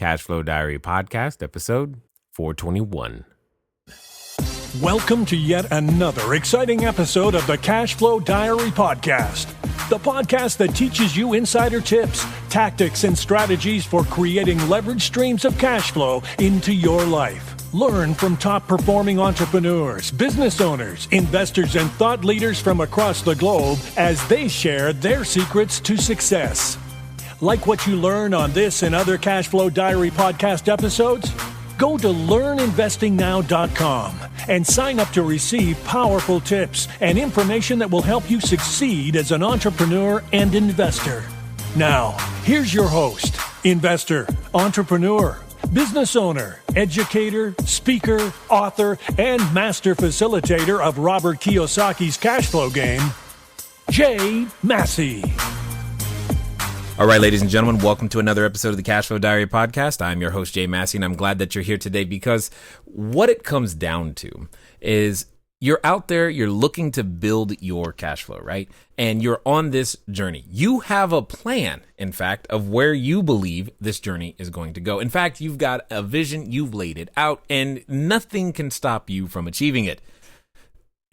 Cashflow Diary podcast, episode 421. Welcome to yet another exciting episode of the Cashflow Diary podcast, the podcast that teaches you insider tips, tactics, and strategies for creating leverage streams of cash flow into your life. Learn from top-performing entrepreneurs, business owners, investors, and thought leaders from across the globe as they share their secrets to success. Like what you learn on this and other Cashflow Diary podcast episodes? Go to learninvestingnow.com and sign up to receive powerful tips and information that will help you succeed as an entrepreneur and investor. Now, here's your host, investor, entrepreneur, business owner, educator, speaker, author, and master facilitator of Robert Kiyosaki's cash flow game, Jay Massey. All right, ladies and gentlemen, welcome to another episode of the Cashflow Diary podcast. I'm your host, Jay Massey, and I'm glad that you're here today because what it comes down to is you're out there, you're looking to build your cash flow, right? And you're on this journey. You have a plan, in fact, of where you believe this journey is going to go. In fact, you've got a vision, you've laid it out, and nothing can stop you from achieving it.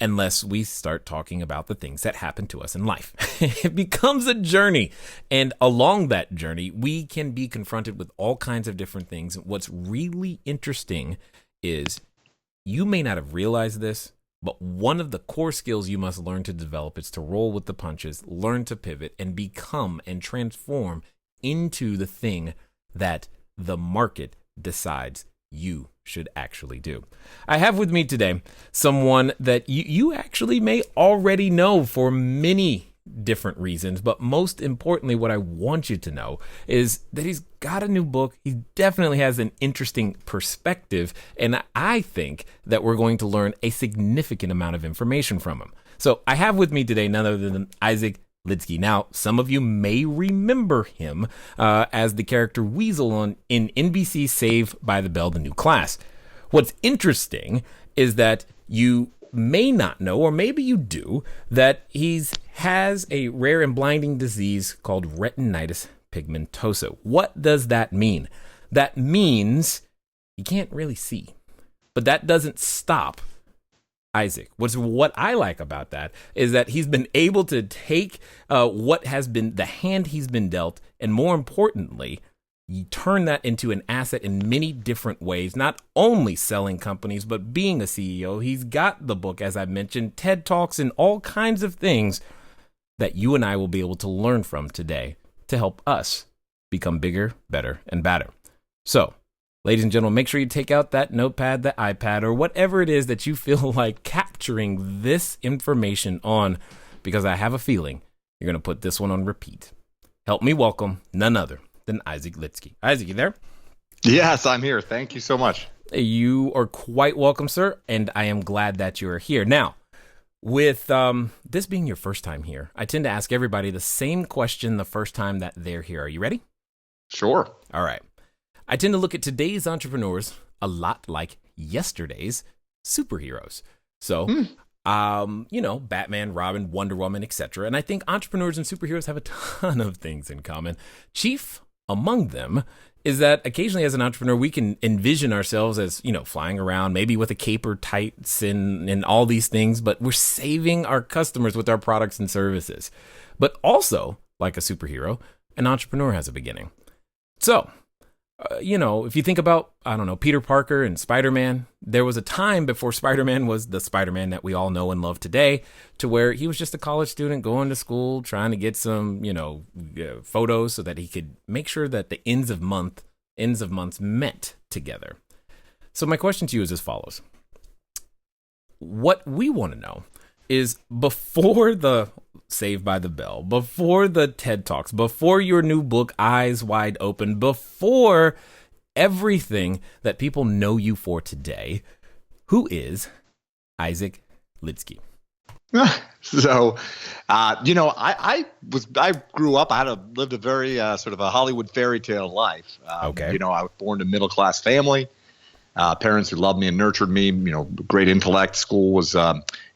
Unless we start talking about the things that happen to us in life. It becomes a journey. And along that journey, we can be confronted with all kinds of different things. What's really interesting is you may not have realized this, but one of the core skills you must learn to develop is to roll with the punches, learn to pivot, and become and transform into the thing that the market decides you should actually do. I have with me today someone that you actually may already know for many different reasons, but most importantly, what I want you to know is that he's got a new book. He definitely has an interesting perspective, and I think that we're going to learn a significant amount of information from him. So I have with me today none other than Isaac Lidsky. Now, some of you may remember him as the character Weasel in NBC's Saved by the Bell, The New Class. What's interesting is that you may not know, or maybe you do, that he has a rare and blinding disease called retinitis pigmentosa. What does that mean? That means you can't really see, but that doesn't stop Isaac. What I like about that is that he's been able to take what has been the hand he's been dealt, and more importantly, you turn that into an asset in many different ways, not only selling companies, but being a CEO. He's got the book, as I mentioned, TED Talks, and all kinds of things that you and I will be able to learn from today to help us become bigger, better, and badder. So, ladies and gentlemen, make sure you take out that notepad, the iPad, or whatever it is that you feel like capturing this information on, because I have a feeling you're going to put this one on repeat. Help me welcome none other than Isaac Lidsky. Isaac, you there? Yes, I'm here. Thank you so much. You are quite welcome, sir, and I am glad that you are here. Now, with this being your first time here, I tend to ask everybody the same question the first time that they're here. Are you ready? Sure. All right. I tend to look at today's entrepreneurs a lot like yesterday's superheroes. So, Batman, Robin, Wonder Woman, etc. And I think entrepreneurs and superheroes have a ton of things in common. Chief among them is that occasionally as an entrepreneur, we can envision ourselves as, flying around, maybe with a cape or tights and all these things, but we're saving our customers with our products and services. But also, like a superhero, an entrepreneur has a beginning. So, if you think about, Peter Parker and Spider-Man, there was a time before Spider-Man was the Spider-Man that we all know and love today, to where he was just a college student going to school, trying to get some, photos so that he could make sure that the ends of months met together. So my question to you is as follows. What we want to know is, before the Saved by the Bell, before the TED Talks, before your new book, Eyes Wide Open, before everything that people know you for today, who is Isaac Lidsky? So, I grew up. lived a very sort of a Hollywood fairy tale life. Okay. I was born to a middle class family. Parents who loved me and nurtured me. Great intellect. School was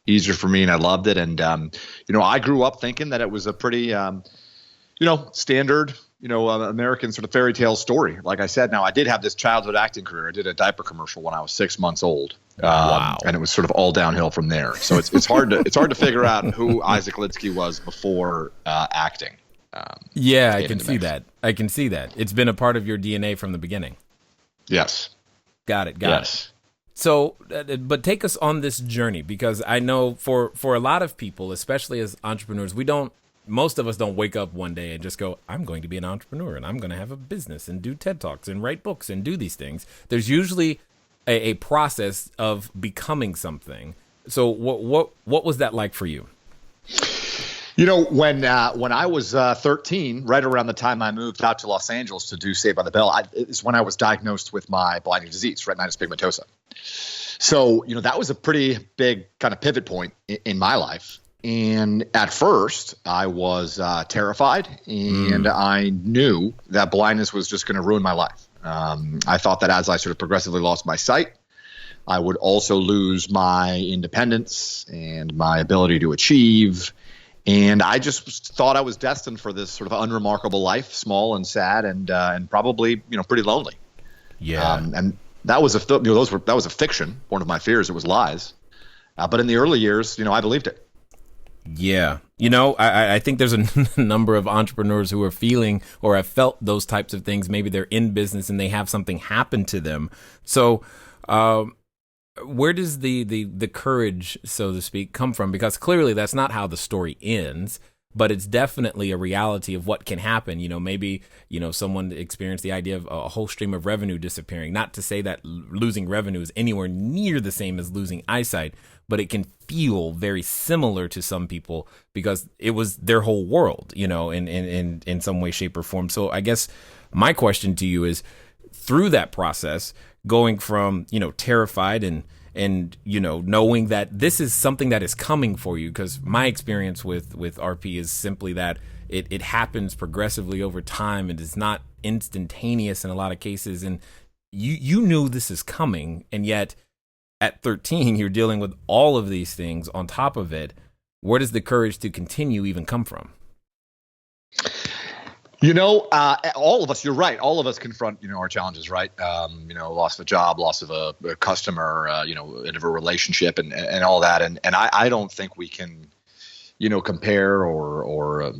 easier for me, and I loved it. And I grew up thinking that it was a pretty, standard American sort of fairy tale story. Like I said, now I did have this childhood acting career. I did a diaper commercial when I was 6 months old. Wow. And it was sort of all downhill from there. So it's hard to figure out who Isaac Lidsky was before acting. Yeah, I can see that. I can see that. It's been a part of your DNA from the beginning. Yes. Got it. So, but take us on this journey, because I know for a lot of people, especially as entrepreneurs, most of us don't wake up one day and just go, I'm going to be an entrepreneur and I'm going to have a business and do TED Talks and write books and do these things. There's usually a process of becoming something. So what was that like for you? When I was 13, right around the time I moved out to Los Angeles to do Saved by the Bell, is when I was diagnosed with my blinding disease, retinitis pigmentosa. So, that was a pretty big kind of pivot point in my life. And at first, I was terrified, and I knew that blindness was just going to ruin my life. I thought that as I sort of progressively lost my sight, I would also lose my independence and my ability to achieve. And I just thought I was destined for this sort of unremarkable life, small and sad, and probably pretty lonely. Yeah. And that was that was a fiction. One of my fears. It was lies. But in the early years, I believed it. Yeah. I think there's a number of entrepreneurs who are feeling or have felt those types of things. Maybe they're in business and they have something happen to them. So where does the courage, so to speak, come from? Because clearly that's not how the story ends, but it's definitely a reality of what can happen. Maybe, someone experienced the idea of a whole stream of revenue disappearing. Not to say that losing revenue is anywhere near the same as losing eyesight, but it can feel very similar to some people because it was their whole world, in some way, shape, or form. So I guess my question to you is, through that process, going from, terrified and knowing that this is something that is coming for you, because my experience with RP is simply that it happens progressively over time and is not instantaneous in a lot of cases. And you knew this is coming, and yet at 13, you're dealing with all of these things on top of it. Where does the courage to continue even come from? All of us, you're right. All of us confront, our challenges, right? Loss of a job, loss of a customer, end of a relationship and all that. And I don't think we can, compare or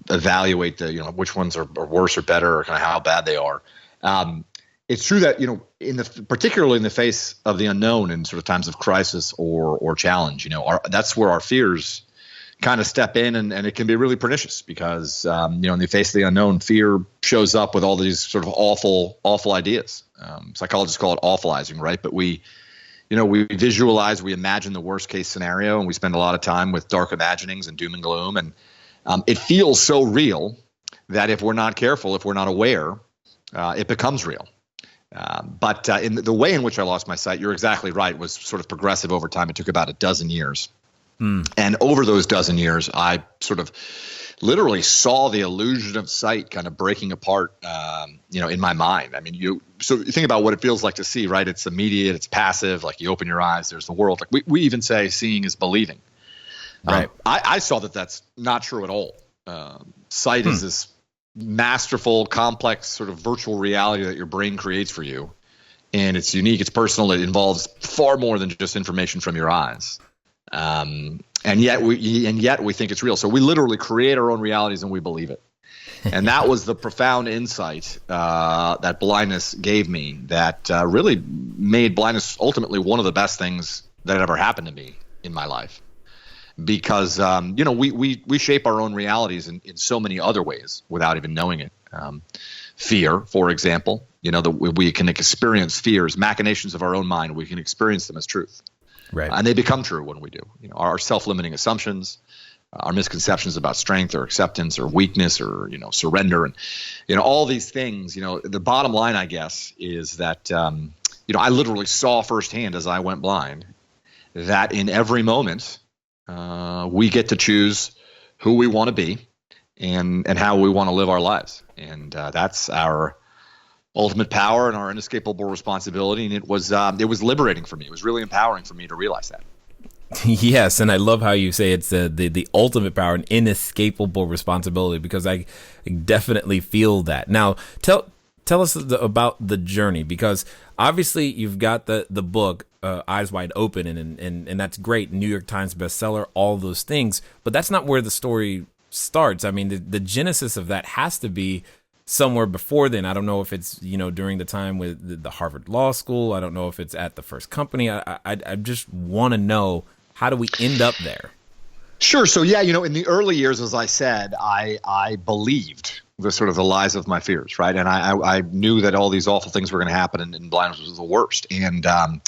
evaluate which ones are worse or better or kind of how bad they are. It's true that, particularly in the face of the unknown and sort of times of crisis or challenge, that's where our fears kind of step in, and it can be really pernicious because, in the face of the unknown, fear shows up with all these sort of awful ideas. Psychologists call it awfulizing, right? But we visualize, we imagine the worst case scenario, and we spend a lot of time with dark imaginings and doom and gloom. And it feels so real that if we're not careful, if we're not aware, it becomes real. But in the way in which I lost my sight, you're exactly right, was sort of progressive over time. It took about a dozen years. And over those dozen years, I sort of literally saw the illusion of sight kind of breaking apart, in my mind. I mean, so you think about what it feels like to see, right? It's immediate, it's passive. Like you open your eyes, there's the world. Like we even say seeing is believing. Right. I saw that that's not true at all. Sight is this masterful, complex sort of virtual reality that your brain creates for you. And it's unique, it's personal, it involves far more than just information from your eyes. And yet we think it's real. So we literally create our own realities and we believe it. And that was the profound insight that blindness gave me that really made blindness ultimately one of the best things that ever happened to me in my life. Because, we shape our own realities in so many other ways without even knowing it. Fear, for example, we can experience fears, machinations of our own mind. We can experience them as truth. Right. And they become true when we do. Our self-limiting assumptions, our misconceptions about strength or acceptance or weakness or, surrender and, all these things, the bottom line, I guess, is that, I literally saw firsthand as I went blind that in every moment we get to choose who we want to be and how we want to live our lives. And that's our ultimate power and our inescapable responsibility. And it was liberating for me. It was really empowering for me to realize that. Yes, and I love how you say it's the ultimate power, an inescapable responsibility, because I definitely feel that. Now, tell us about the journey, because obviously you've got the book Eyes Wide Open, and that's great, New York Times bestseller, all those things, but that's not where the story starts. I mean, the genesis of that has to be somewhere before then. I don't know if it's, during the time with the Harvard Law School. I don't know if it's at the first company. I just want to know, how do we end up there? Sure. So yeah, in the early years, as I said, I believed the lies of my fears, right? And I knew that all these awful things were going to happen, and blindness was the worst. And I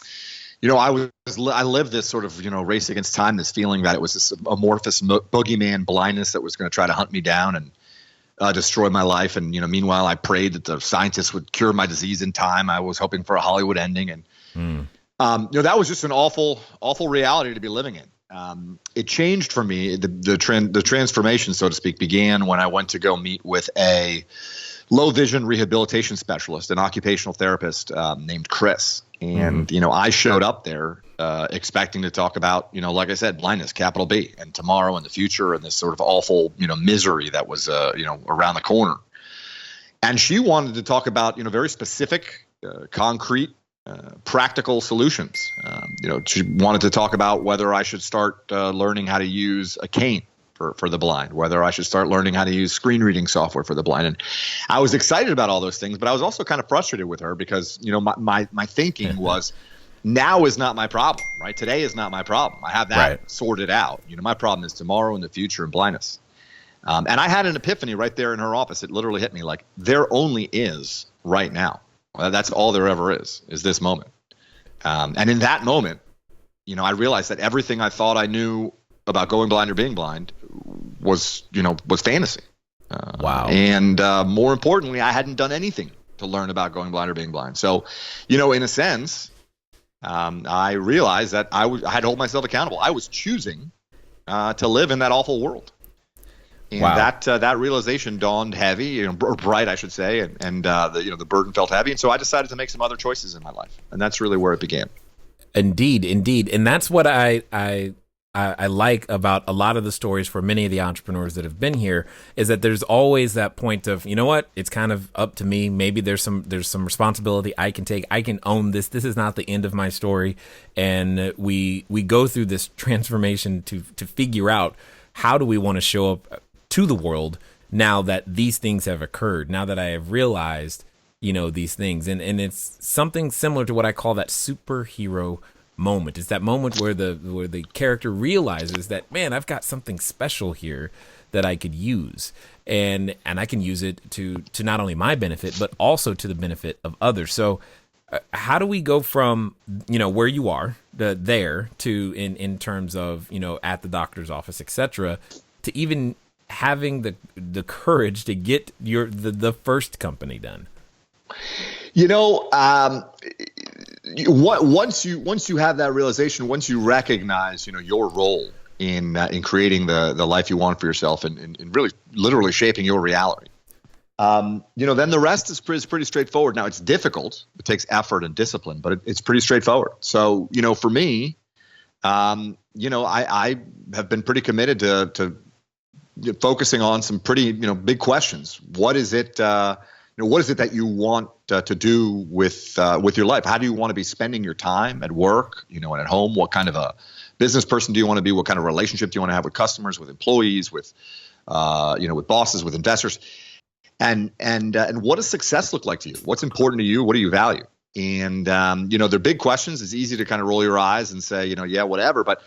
lived this sort of race against time, this feeling that it was this amorphous boogeyman blindness that was going to try to hunt me down and destroy my life. And meanwhile, I prayed that the scientists would cure my disease in time. I was hoping for a Hollywood ending, and that was just an awful reality to be living in. It changed for me. The transformation, so to speak, began when I went to go meet with a low vision rehabilitation specialist, an occupational therapist named Chris. And, I showed up there expecting to talk about, like I said, blindness, capital B, and tomorrow and the future, and this sort of awful, misery that was, around the corner. And she wanted to talk about, very specific, concrete, practical solutions. She wanted to talk about whether I should start learning how to use a cane for the blind, whether I should start learning how to use screen reading software for the blind. And I was excited about all those things, but I was also kind of frustrated with her because, my thinking was, now is not my problem, right? Today is not my problem. I have that sorted out. My problem is tomorrow and the future and blindness. And I had an epiphany right there in her office. It literally hit me like, there only is right now. That's all there ever is this moment. And in that moment, I realized that everything I thought I knew about going blind or being blind was fantasy. Wow. And more importantly, I hadn't done anything to learn about going blind or being blind. So, in a sense, I realized that I had to hold myself accountable. I was choosing to live in that awful world. And that realization dawned heavy, or bright, I should say, and the burden felt heavy. And so I decided to make some other choices in my life. And that's really where it began. Indeed. And that's what I like about a lot of the stories for many of the entrepreneurs that have been here, is that there's always that point of, it's kind of up to me. Maybe there's some responsibility I can take. I can own this. This is not the end of my story. And we go through this transformation to figure out, how do we want to show up to the world now that these things have occurred, now that I have realized, these things. And it's something similar to what I call that superhero moment. It's that moment where the character realizes that, man, I've got something special here that I could use, and I can use it to not only my benefit, but also to the benefit of others. So how do we go from, where you are there to in terms of, at the doctor's office, etc., to even having the courage to get the first company done? Once you have that realization, once you recognize, your role in creating the life you want for yourself, and really literally shaping your reality, then the rest is pretty straightforward. Now, it's difficult. It takes effort and discipline, but it's pretty straightforward. So, for me, I have been pretty committed to focusing on some pretty, big questions. What is it? What is it that you want to do with your life? How do you want to be spending your time at work, and at home? What kind of a business person do you want to be? What kind of relationship do you want to have with customers, with employees, with bosses, with investors? And what does success look like to you? What's important to you? What do you value? And they're big questions. It's easy to kind of roll your eyes and say, yeah, whatever. But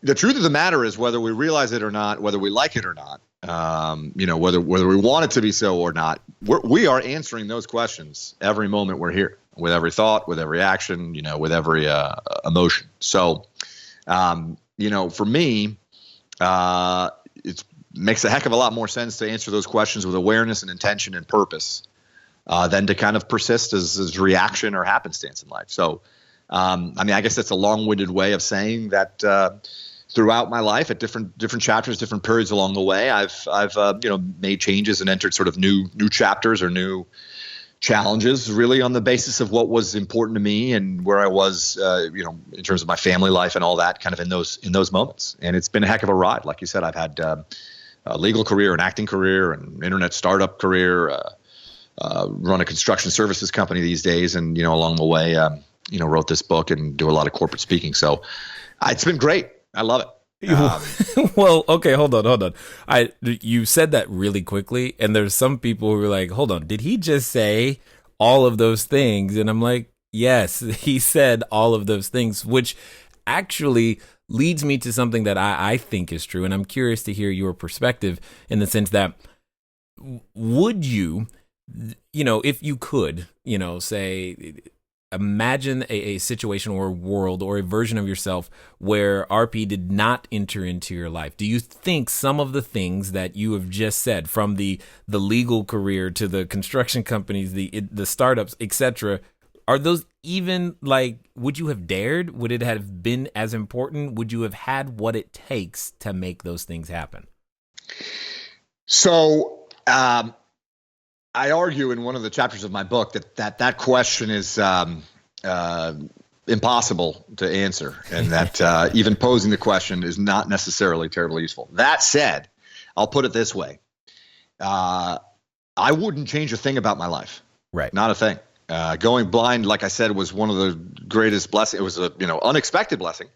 the truth of the matter is, whether we realize it or not, whether we like it or not, whether we want it to be so or not, we are answering those questions every moment we're here, with every thought, with every action, with every emotion. So, for me, it makes a heck of a lot more sense to answer those questions with awareness and intention and purpose than to kind of persist as reaction or happenstance in life. So, I guess that's a long-winded way of saying that. Throughout my life, at different chapters, different periods along the way, I've made changes and entered sort of new chapters or new challenges really on the basis of what was important to me and where I was, in terms of my family life and all that kind of in those moments. And it's been a heck of a ride. Like you said, I've had a legal career, an acting career, an internet startup career, run a construction services company these days. And, along the way, wrote this book and do a lot of corporate speaking. So it's been great. I love it. Well, okay, hold on. You said that really quickly, and there's some people who are like, hold on, did he just say all of those things? And I'm like, yes, he said all of those things, which actually leads me to something that I think is true, and I'm curious to hear your perspective in the sense that would you, if you could, say, imagine a situation or a world or a version of yourself where RP did not enter into your life. Do you think some of the things that you have just said, from the legal career to the construction companies, the startups, etc., are those even would you have dared? Would it have been as important? Would you have had what it takes to make those things happen? So, I argue in one of the chapters of my book that question is impossible to answer, and that even posing the question is not necessarily terribly useful. That said, I'll put it this way. I wouldn't change a thing about my life. Right. Not a thing. Going blind, like I said, was one of the greatest blessings. It was a unexpected blessing.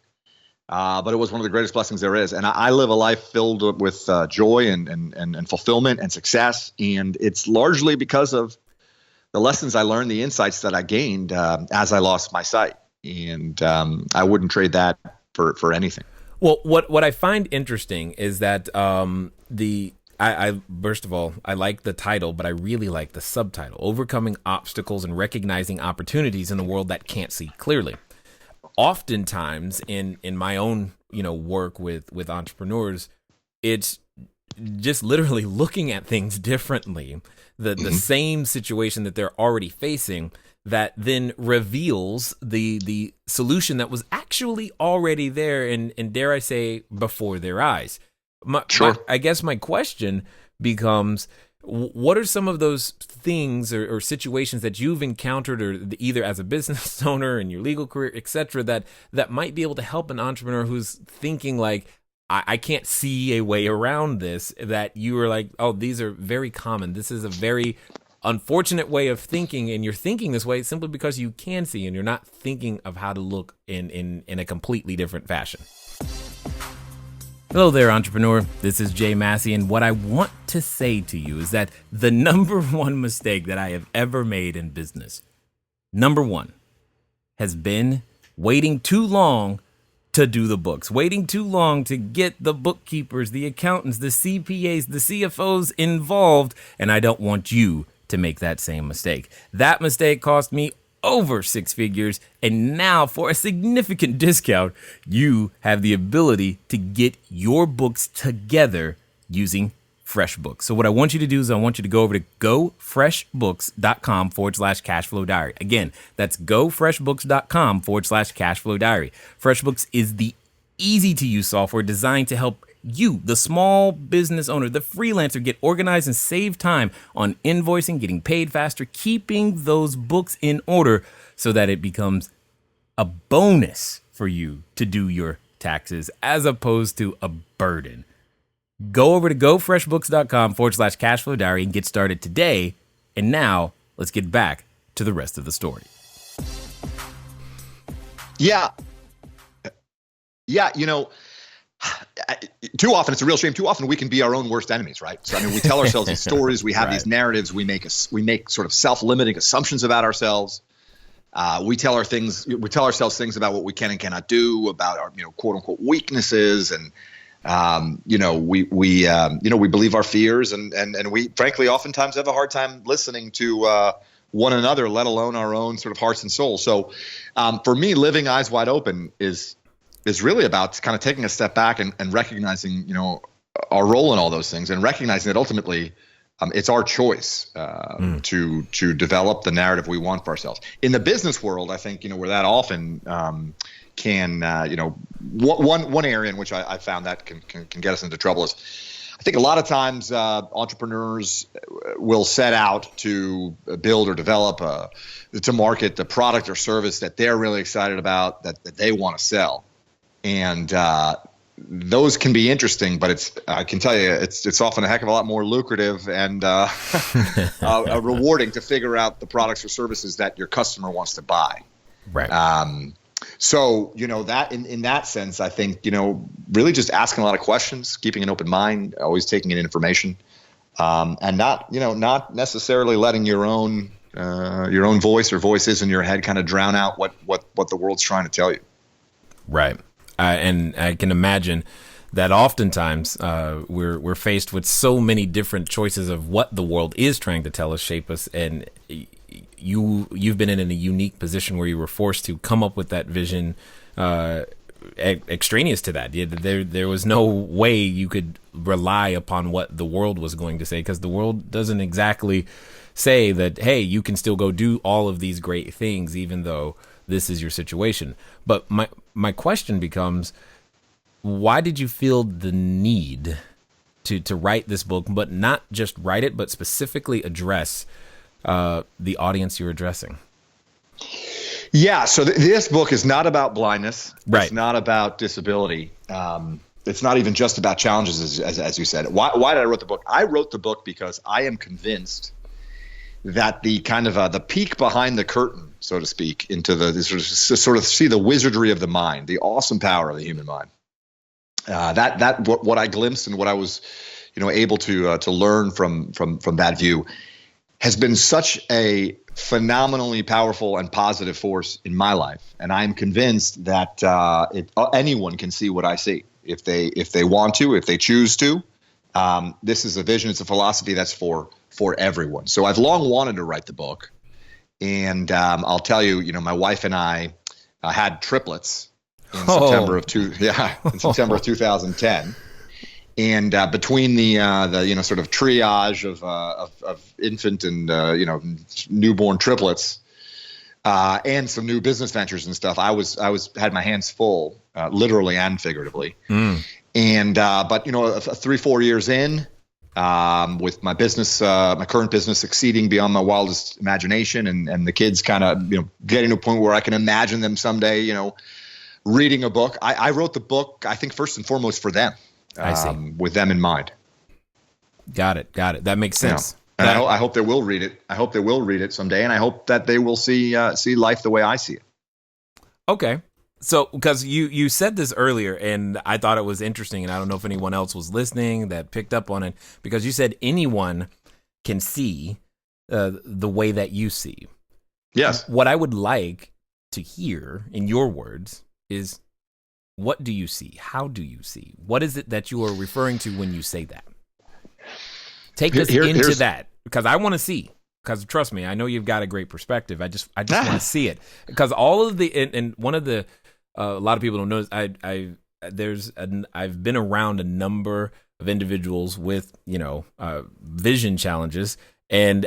But it was one of the greatest blessings there is. And I live a life filled with joy and fulfillment and success. And it's largely because of the lessons I learned, the insights that I gained as I lost my sight. And I wouldn't trade that for anything. Well, what I find interesting is that I first of all, I like the title, but I really like the subtitle: Overcoming Obstacles and Recognizing Opportunities in a World That Can't See Clearly. Oftentimes in my own, work with entrepreneurs, it's just literally looking at things differently, the same situation that they're already facing, that then reveals the solution that was actually already there and dare I say, before their eyes. I guess my question becomes, what are some of those things or situations that you've encountered, or either as a business owner in your legal career, etc., that might be able to help an entrepreneur who's thinking like, I can't see a way around this, that you were like, oh, these are very common. This is a very unfortunate way of thinking, and you're thinking this way simply because you can see, and you're not thinking of how to look in a completely different fashion. Hello there, entrepreneur. This is Jay Massey, and what I want to say to you is that the number one mistake that I have ever made in business, number one, has been waiting too long to do the books, waiting too long to get the bookkeepers, the accountants, the CPAs, the CFOs involved, and I don't want you to make that same mistake. That mistake cost me over 6 figures, and now for a significant discount, you have the ability to get your books together using FreshBooks. So what I want you to do is I want you to go over to gofreshbooks.com/cashflow diary. Again, that's gofreshbooks.com/cashflow diary. FreshBooks is the easy to use software designed to help you, the small business owner, the freelancer, get organized and save time on invoicing, getting paid faster, keeping those books in order so that it becomes a bonus for you to do your taxes as opposed to a burden. Go over to gofreshbooks.com/cashflow diary and get started today. And now let's get back to the rest of the story. Yeah. Too often, it's a real shame. Too often we can be our own worst enemies, right? So, we tell ourselves these stories, we have these narratives, we make sort of self-limiting assumptions about ourselves. We tell ourselves things about what we can and cannot do, about our, quote unquote weaknesses. And, we believe our fears and we frankly oftentimes have a hard time listening to, one another, let alone our own sort of hearts and souls. So, for me, living eyes wide open is really about kind of taking a step back and recognizing, our role in all those things, and recognizing that ultimately it's our choice to develop the narrative we want for ourselves. In the business world, I think, where that often one area in which I found that can get us into trouble is I think a lot of times entrepreneurs will set out to build or develop to market the product or service that they're really excited about, that they want to sell. And those can be interesting, but I can tell you, it's often a heck of a lot more lucrative and rewarding to figure out the products or services that your customer wants to buy. Right. So, that in that sense, I think, really just asking a lot of questions, keeping an open mind, always taking in information, and not necessarily letting your own voice or voices in your head kind of drown out what the world's trying to tell you. Right. And I can imagine that oftentimes we're faced with so many different choices of what the world is trying to tell us, shape us, and you've been in a unique position where you were forced to come up with that vision extraneous to that. There was no way you could rely upon what the world was going to say, because the world doesn't exactly say that, hey, you can still go do all of these great things even though this is your situation. But my question becomes, why did you feel the need to write this book, but not just write it, but specifically address the audience you're addressing? Yeah, so this book is not about blindness. Right. It's not about disability. It's not even just about challenges, as you said. Why did I write the book? I wrote the book because I am convinced that the kind of the peek behind the curtain, so to speak, into the sort of see the wizardry of the mind, the awesome power of the human mind. What I glimpsed and what I was, able to learn from that view has been such a phenomenally powerful and positive force in my life, and I am convinced that anyone can see what I see if they want to, if they choose to. This is a vision; it's a philosophy that's for everyone. So I've long wanted to write the book, and I'll tell you, my wife and I had triplets in September of 2010. And between the sort of triage of infant and newborn triplets and some new business ventures and stuff, I had my hands full, literally and figuratively. And but 3-4 years in, with my business, my current business succeeding beyond my wildest imagination, and the kids kind of getting to a point where I can imagine them someday reading a book. I wrote the book, I think, first and foremost for them. I see. With them in mind. Got it. That makes sense. And I hope they will read it. I hope they will read it someday, and I hope that they will see life the way I see it. Okay. So, because you said this earlier, and I thought it was interesting, and I don't know if anyone else was listening that picked up on it, because you said anyone can see the way that you see. Yes. What I would like to hear in your words is, what do you see? How do you see? What is it that you are referring to when you say that? Take us into that, because I want to see. Because trust me, I know you've got a great perspective. I just want to see it. Because all of the and one of the a lot of people don't know is I've been around a number of individuals with vision challenges, and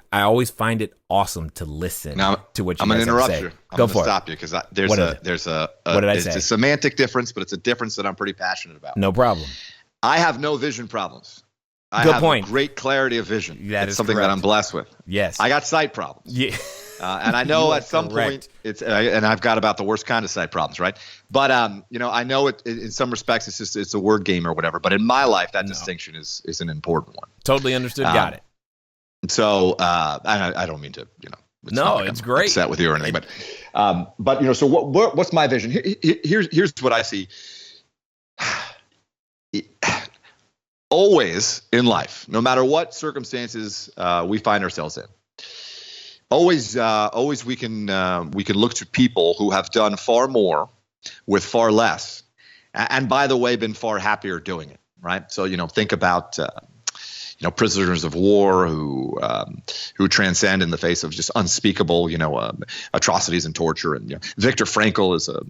I always find it awesome to listen to what you I'm guys gonna have to interrupt say. you. I'm Go gonna for stop it. you because It's a semantic difference, but it's a difference that I'm pretty passionate about. No problem. I have no vision problems. I Good have point. Great clarity of vision. That it's is something correct. that I'm blessed with. Yes. I got sight problems. Yeah. And I know at some correct. point and I've got about the worst kind of sight problems, right? But I know it in some respects it's a word game or whatever. But in my life, that distinction is an important one. Totally understood. Got it. So I don't mean to it's great. Upset with you or anything, but so what's my vision? Here's what I see. Always in life, no matter what circumstances we find ourselves in, always we can look to people who have done far more with far less, and by the way, been far happier doing it. Right. So think about prisoners of war who transcend in the face of just unspeakable atrocities and torture. And Viktor Frankl is a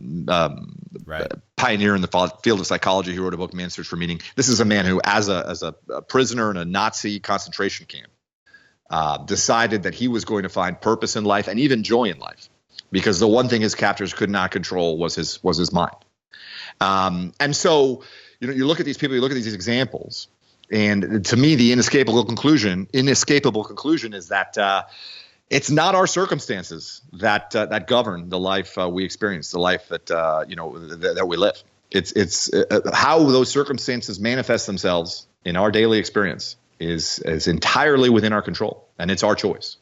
pioneer in the field of psychology. He wrote a book, Man's Search for Meaning. This is a man who, as a prisoner in a Nazi concentration camp, decided that he was going to find purpose in life and even joy in life, because the one thing his captors could not control was his mind. And so you look at these people, you look at these examples, and to me, the inescapable conclusion is that it's not our circumstances that govern the life we experience, the life that we live. It's how those circumstances manifest themselves in our daily experience is entirely within our control, and it's our choice.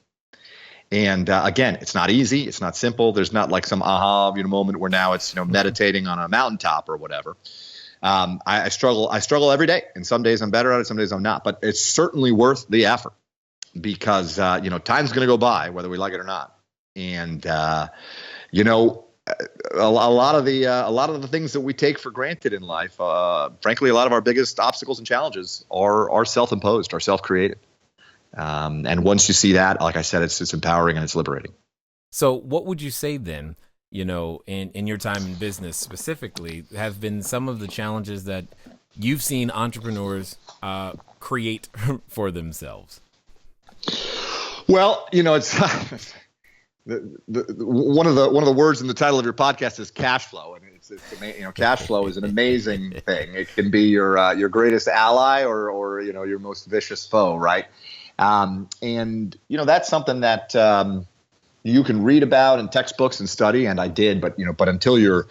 And again, it's not easy. It's not simple. There's not like some aha moment where now it's meditating on a mountaintop or whatever. I struggle every day, and some days I'm better at it, some days I'm not. But it's certainly worth the effort because time's going to go by whether we like it or not. And a lot of the things that we take for granted in life, frankly, a lot of our biggest obstacles and challenges are self-imposed, are self-created. And once you see that, like I said, it's empowering and it's liberating. So what would you say then, in your time in business specifically, have been some of the challenges that you've seen entrepreneurs create for themselves? Well, it's one of the words in the title of your podcast is cash flow, and it's cash flow is an amazing thing. It can be your greatest ally or your most vicious foe, right? And that's something that you can read about in textbooks and study, and I did, but until you're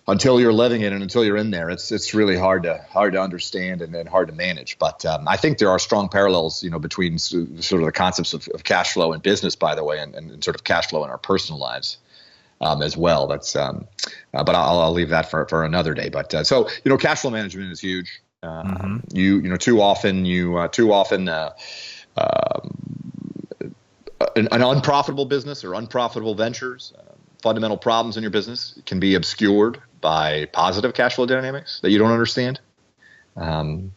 living it and until you're in there, it's really hard to understand and hard to manage. But I think there are strong parallels, between sort of the concepts of cash flow in business, by the way, and sort of cash flow in our personal lives as well. That's but I'll leave that for another day. But so cash flow management is huge. Too often. An unprofitable business or unprofitable ventures, fundamental problems in your business can be obscured by positive cash flow dynamics that you don't understand. And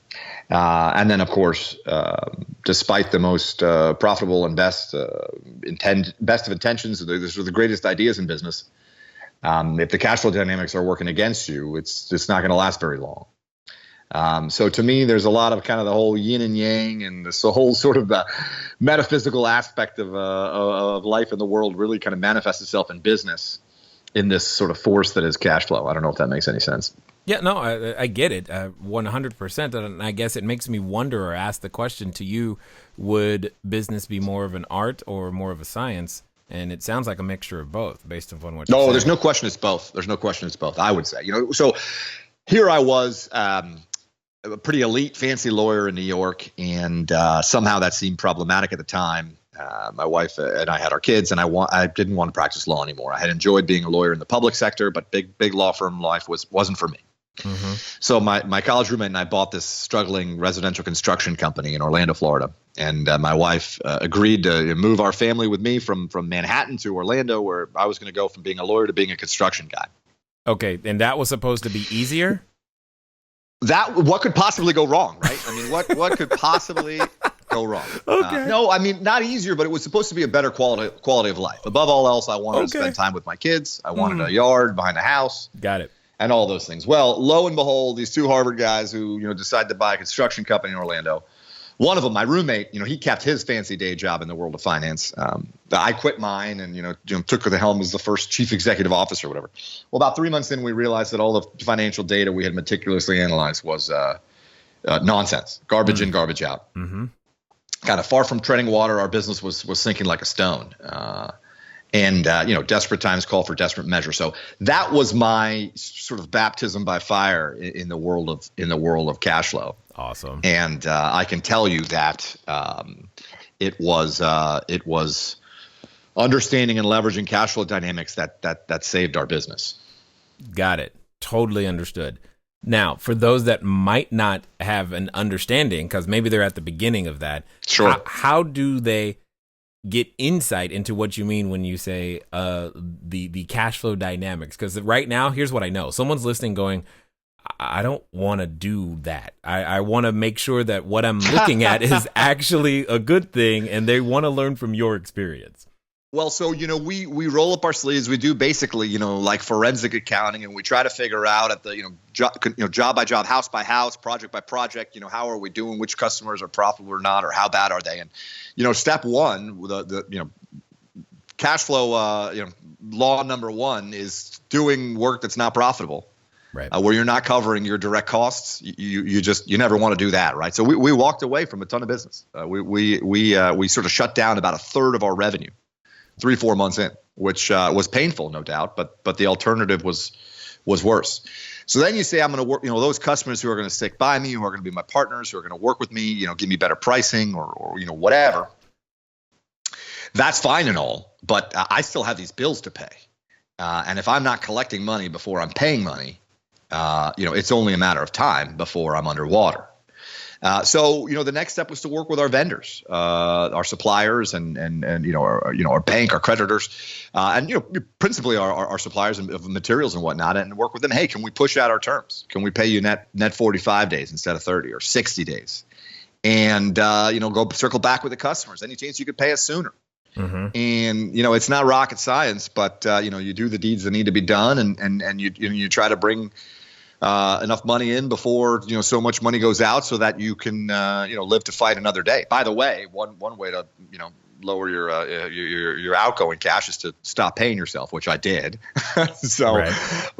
then, of course, despite the most profitable and best of intentions, the greatest ideas in business, if the cash flow dynamics are working against you, it's not going to last very long. So to me, there's a lot of kind of the whole yin and yang and this whole sort of metaphysical aspect of life in the world really kind of manifests itself in business in this sort of force that is cash flow. I don't know if that makes any sense. Yeah, no, I get it 100%. And I guess it makes me wonder or ask the question to you, would business be more of an art or more of a science? And it sounds like a mixture of both based upon what you're saying. There's no question it's both. There's no question it's both, I would say. So here I was, a pretty elite, fancy lawyer in New York, and somehow that seemed problematic at the time. My wife and I had our kids, and I didn't want to practice law anymore. I had enjoyed being a lawyer in the public sector, but big law firm life wasn't for me. Mm-hmm. So my college roommate and I bought this struggling residential construction company in Orlando, Florida, and my wife agreed to move our family with me from Manhattan to Orlando, where I was going to go from being a lawyer to being a construction guy. Okay, and that was supposed to be easier? What could possibly go wrong, right? I mean, what could possibly go wrong? Okay. No, I mean, not easier, but it was supposed to be a better quality of life. Above all else, I wanted to spend time with my kids. I wanted a yard behind the house. Got it. And all those things. Well, lo and behold, these two Harvard guys who decided to buy a construction company in Orlando. One of them, my roommate, he kept his fancy day job in the world of finance. I quit mine and, took the helm as the first chief executive officer or whatever. Well, about 3 months in, we realized that all the financial data we had meticulously analyzed was nonsense, garbage in, garbage out. Mm-hmm. Kind of far from treading water, our business was sinking like a stone. And desperate times call for desperate measure. So that was my sort of baptism by fire in the world of cash flow. Awesome. And I can tell you that it was understanding and leveraging cash flow dynamics that saved our business. Got it. Totally understood. Now, for those that might not have an understanding, because maybe they're at the beginning of that, sure. How do they get insight into what you mean when you say the cash flow dynamics? Because right now, here's what I know. Someone's listening going, I don't want to do that. I want to make sure that what I'm looking at is actually a good thing, and they want to learn from your experience. Well, so, we roll up our sleeves. We do basically, like forensic accounting, and we try to figure out at the, job by job, house by house, project by project, how are we doing, which customers are profitable or not, or how bad are they? And, step one, the cash flow, law number one is doing work that's not profitable. right. where you're not covering your direct costs. You never want to do that, right? So we walked away from a ton of business. We sort of shut down about a third of our revenue 3-4 months in, which was painful, no doubt, but the alternative was worse. So then you say, I'm going to work, those customers who are going to stick by me, who are going to be my partners, who are going to work with me, give me better pricing or whatever. That's fine and all, but I still have these bills to pay. And if I'm not collecting money before I'm paying money, it's only a matter of time before I'm underwater. So the next step was to work with our vendors, our suppliers, and our bank, our creditors, and principally our suppliers of materials and whatnot, and work with them. Hey, can we push out our terms? Can we pay you net 45 days instead of 30 or 60 days? And go circle back with the customers. Any chance you could pay us sooner? Mm-hmm. And it's not rocket science, but you do the deeds that need to be done, and you try to bring enough money in before so much money goes out so that you can live to fight another day. By the way, one way to lower your outgoing cash is to stop paying yourself, which I did. So right.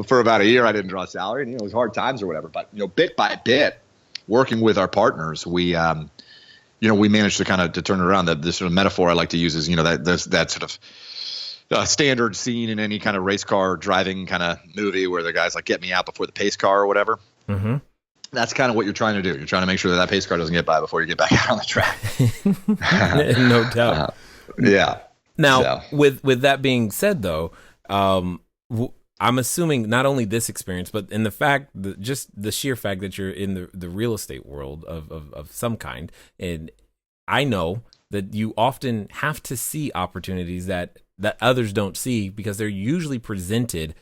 For about a year I didn't draw salary, and it was hard times or whatever. But bit by bit, working with our partners, we managed to turn it around. The sort of metaphor I like to use is that sort of standard scene in any kind of race car driving kind of movie where the guy's like, get me out before the pace car or whatever. Mm-hmm. That's kind of what you're trying to do. You're trying to make sure that pace car doesn't get by before you get back out on the track. No doubt. Yeah. Now, with that being said, though, I'm assuming not only this experience, but in the fact that just the sheer fact that you're in the real estate world of some kind. And I know that you often have to see opportunities that others don't see because they're usually presented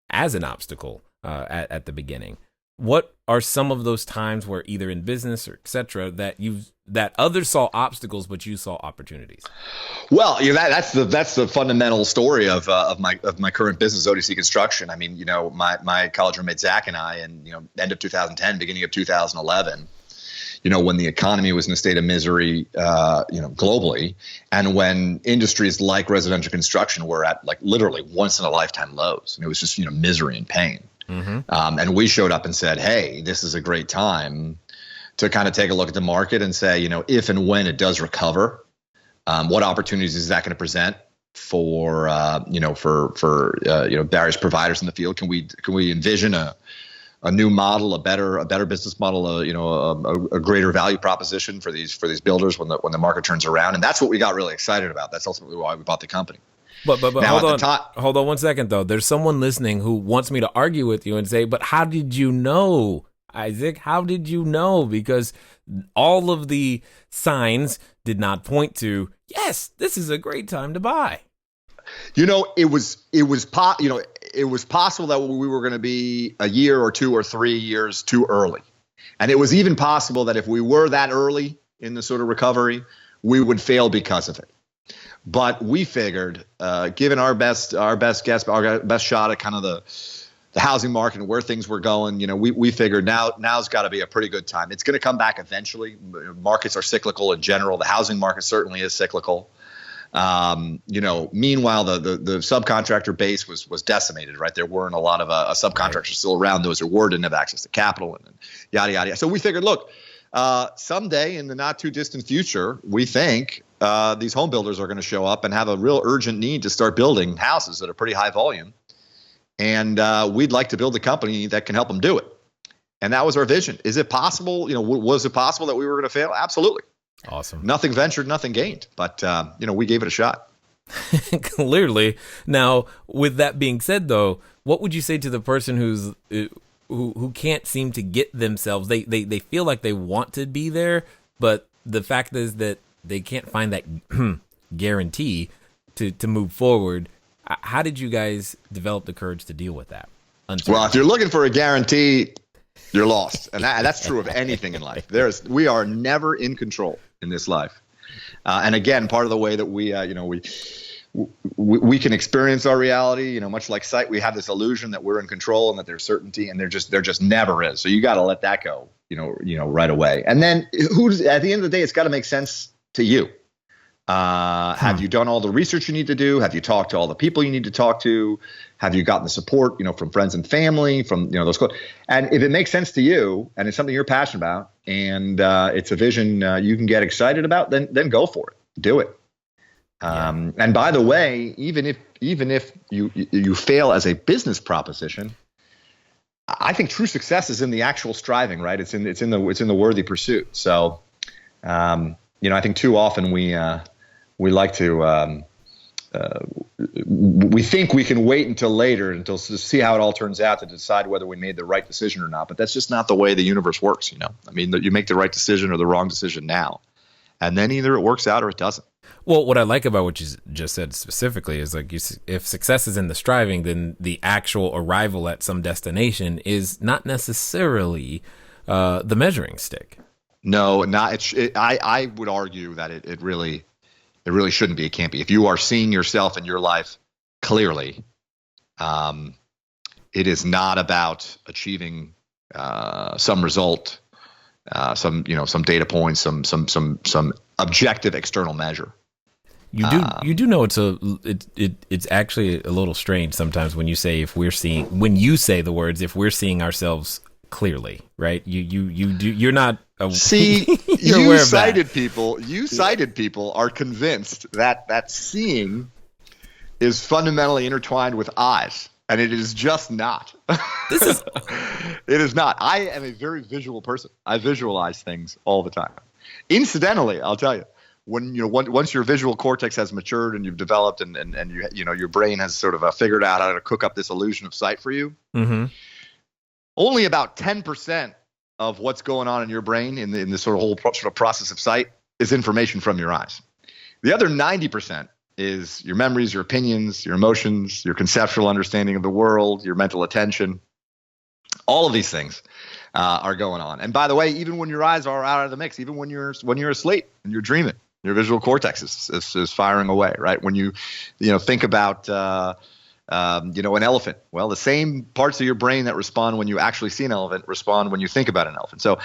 as an obstacle at the beginning. What are some of those times where either in business or et cetera that others saw obstacles but you saw opportunities? Well, that's the fundamental story of my current business, ODC Construction. I mean, my college roommate Zach and I, and end of 2010, beginning of 2011. When the economy was in a state of misery, globally, and when industries like residential construction were at like literally once in a lifetime lows, and it was just misery and pain. Mm-hmm. And we showed up and said, hey, this is a great time to kind of take a look at the market and say, if and when it does recover, what opportunities is that going to present for various providers in the field? Can we envision a new model, a better business model, a greater value proposition for these builders when the market turns around? And that's what we got really excited about. That's ultimately why we bought the company. But now, hold on 1 second though. There's someone listening who wants me to argue with you and say, but how did you know, Isaac? How did you know? Because all of the signs did not point to, yes, this is a great time to buy. It was possible that we were going to be a year or 2 or 3 years too early. And it was even possible that if we were that early in the sort of recovery, we would fail because of it. But we figured, given our best guess, our best shot at kind of the housing market and where things were going, we figured now's got to be a pretty good time. It's going to come back eventually. Markets are cyclical in general. The housing market certainly is cyclical. Meanwhile, the subcontractor base was decimated, right? There weren't a lot of subcontractors still around. Those who were didn't have access to capital and yada, yada, yada. So we figured, look, someday in the not too distant future, we think these home builders are going to show up and have a real urgent need to start building houses at a pretty high volume. And we'd like to build a company that can help them do it. And that was our vision. Is it possible? Was it possible that we were going to fail? Absolutely. Awesome. Nothing ventured, nothing gained. But, we gave it a shot. Clearly. Now, with that being said, though, what would you say to the person who can't seem to get themselves? They feel like they want to be there, but the fact is that they can't find that guarantee to move forward. How did you guys develop the courage to deal with that? Well, if you're looking for a guarantee, you're lost. And that's true of anything in life. We are never in control in this life. And again, part of the way that we can experience our reality, much like sight, we have this illusion that we're in control and that there's certainty, and there just never is. So you got to let that go, right away. And then at the end of the day, it's got to make sense to you. Have you done all the research you need to do? Have you talked to all the people you need to talk to? Have you gotten the support, from friends and family, from, those close? And if it makes sense to you and it's something you're passionate about and it's a vision you can get excited about, then go for it. Do it. And by the way, even if you fail as a business proposition, I think true success is in the actual striving, right? It's in the worthy pursuit. So, I think too often we like to we think we can wait until later to see how it all turns out to decide whether we made the right decision or not. But that's just not the way the universe works. You make the right decision or the wrong decision now, and then either it works out or it doesn't. Well, what I like about what you just said specifically is if success is in the striving, then the actual arrival at some destination is not necessarily the measuring stick. No, not. I would argue that it really shouldn't be. It can't be. If you are seeing yourself in your life clearly, it is not about achieving some result, some data points, some objective external measure. You do know it's actually a little strange sometimes when you say when you say the words if we're seeing ourselves clearly, right? You're not. See, you sighted people are convinced that seeing is fundamentally intertwined with eyes, and it is just not. It is not. I am a very visual person. I visualize things all the time. Incidentally, I'll tell you, when once your visual cortex has matured and you've developed and your brain has sort of figured out how to cook up this illusion of sight for you, only about 10% of what's going on in your brain in the sort of whole process of sight is information from your eyes. The other 90% is your memories, your opinions, your emotions, your conceptual understanding of the world, your mental attention. All of these things are going on. And by the way, even when your eyes are out of the mix, even when you're asleep and you're dreaming, your visual cortex is firing away, right? When you think about an elephant. Well, the same parts of your brain that respond when you actually see an elephant respond when you think about an elephant. So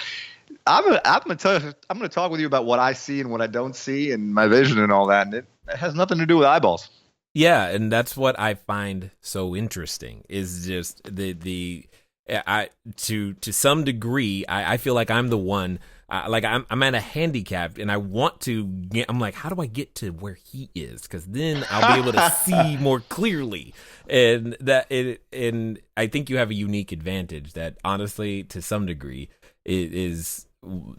I'm going to talk with you about what I see and what I don't see and my vision and all that. And it has nothing to do with eyeballs. Yeah, and that's what I find so interesting is just to some degree, I feel like I'm the one. I'm at a handicap and I want to get, I'm like, how do I get to where he is? Because then I'll be able to see more clearly. And and I think you have a unique advantage that honestly, to some degree, it is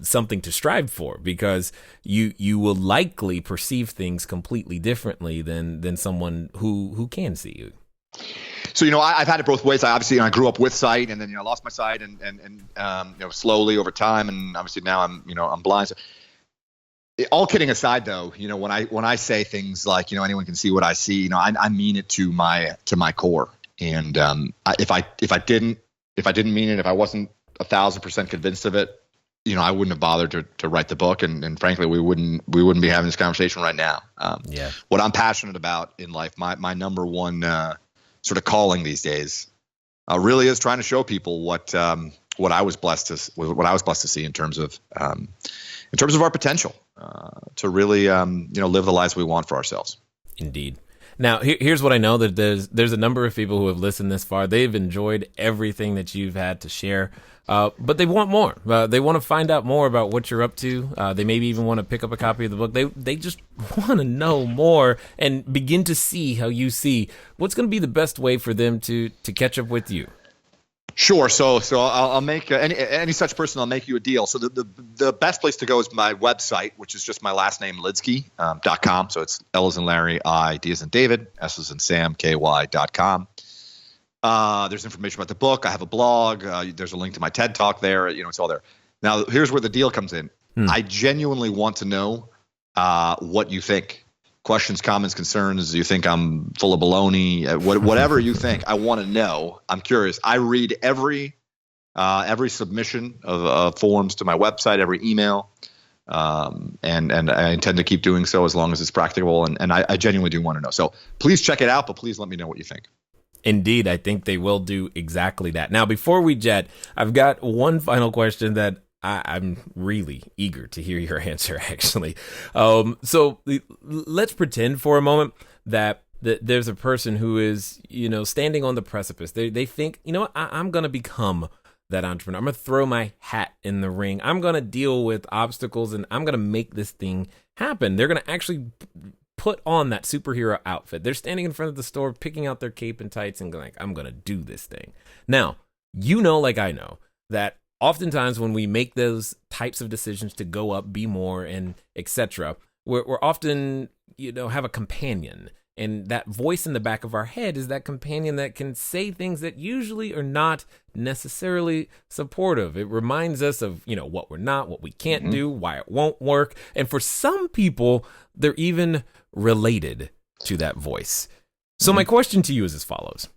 something to strive for because you will likely perceive things completely differently than someone who can see you. So, I've had it both ways. I grew up with sight and then, I lost my sight and slowly over time. And obviously now I'm blind. So, all kidding aside though, when I say things like, anyone can see what I see, I mean it to my core. And, if I didn't mean it, if I wasn't 1,000% convinced of it, I wouldn't have bothered to write the book. And frankly, we wouldn't be having this conversation right now. What I'm passionate about in life, my number one, sort of calling these days really is trying to show people what I was blessed to see in terms of our potential to really live the lives we want for ourselves. Indeed. Now here's what I know, that there's a number of people who have listened this far. They've enjoyed everything that you've had to share, but they want more. They want to find out more about what you're up to. They maybe even want to pick up a copy of the book. They just want to know more and begin to see how you see. What's going to be the best way for them to catch up with you? Sure. So I'll make any such person. I'll make you a deal. So the best place to go is my website, which is just my last name, Lidsky.com. So it's L as in Larry, I, D as in David, S as in Sam, KY.com. There's information about the book. I have a blog. There's a link to my TED Talk there. It's all there. Now, here's where the deal comes in. I genuinely want to know what you think. Questions, comments, concerns. Do you think I'm full of baloney? Whatever you think, I want to know. I'm curious. I read every submission of forms to my website, every email, and I intend to keep doing so as long as it's practicable. And I genuinely do want to know. So please check it out, but please let me know what you think. Indeed, I think they will do exactly that. Now, before we jet, I've got one final question that I'm really eager to hear your answer, actually. So let's pretend for a moment that there's a person who is, standing on the precipice. They think, I'm going to become that entrepreneur. I'm going to throw my hat in the ring. I'm going to deal with obstacles and I'm going to make this thing happen. They're going to actually put on that superhero outfit. They're standing in front of the store, picking out their cape and tights and going, I'm going to do this thing. Now, like I know, that oftentimes when we make those types of decisions to go up, be more, and etc., we're often, have a companion. And that voice in the back of our head is that companion that can say things that usually are not necessarily supportive. It reminds us of, what we're not, what we can't do, why it won't work. And for some people, they're even related to that voice. So my question to you is as follows.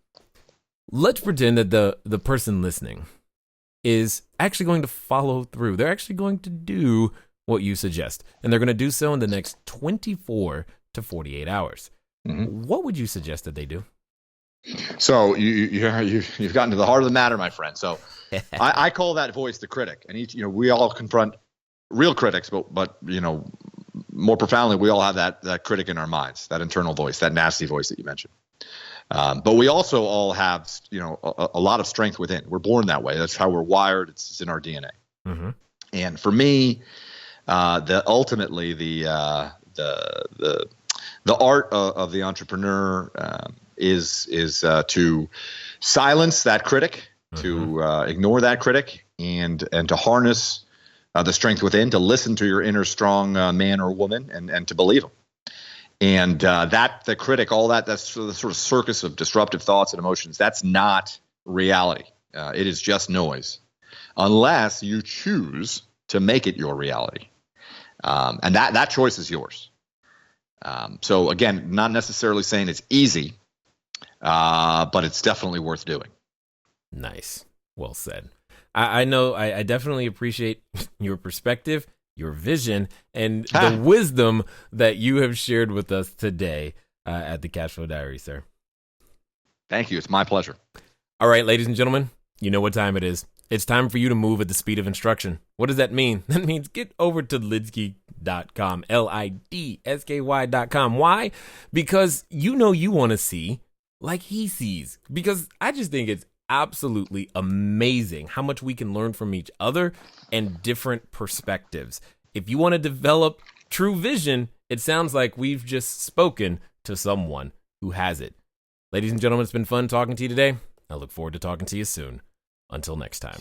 Let's pretend that the person listening is actually going to follow through. They're actually going to do what you suggest. And they're going to do so in the next 24 to 48 hours. What would you suggest that they do? So you've gotten to the heart of the matter, my friend. So I call that voice the critic, and we all confront real critics, but more profoundly, we all have that critic in our minds, that internal voice, that nasty voice that you mentioned. But we also all have a lot of strength within. We're born that way. That's how we're wired. It's in our DNA. And for me, ultimately the art of the entrepreneur is to silence that critic, to ignore that critic, and to harness the strength within, to listen to your inner strong man or woman, and to believe them. And the critic, all that's the sort of circus of disruptive thoughts and emotions. That's not reality. It is just noise, unless you choose to make it your reality. And that choice is yours. So again, not necessarily saying it's easy, but it's definitely worth doing. Nice. Well said. I know I definitely appreciate your perspective, your vision, and the wisdom that you have shared with us today at the Cashflow Diary, sir. Thank you. It's my pleasure. All right, ladies and gentlemen, you know what time it is. It's time for you to move at the speed of instruction. What does that mean? That means get over to Lidsky.com, Lidsky.com. Why? Because you want to see like he sees. Because I just think it's absolutely amazing how much we can learn from each other and different perspectives. If you want to develop true vision, it sounds like we've just spoken to someone who has it. Ladies and gentlemen, it's been fun talking to you today. I look forward to talking to you soon. Until next time.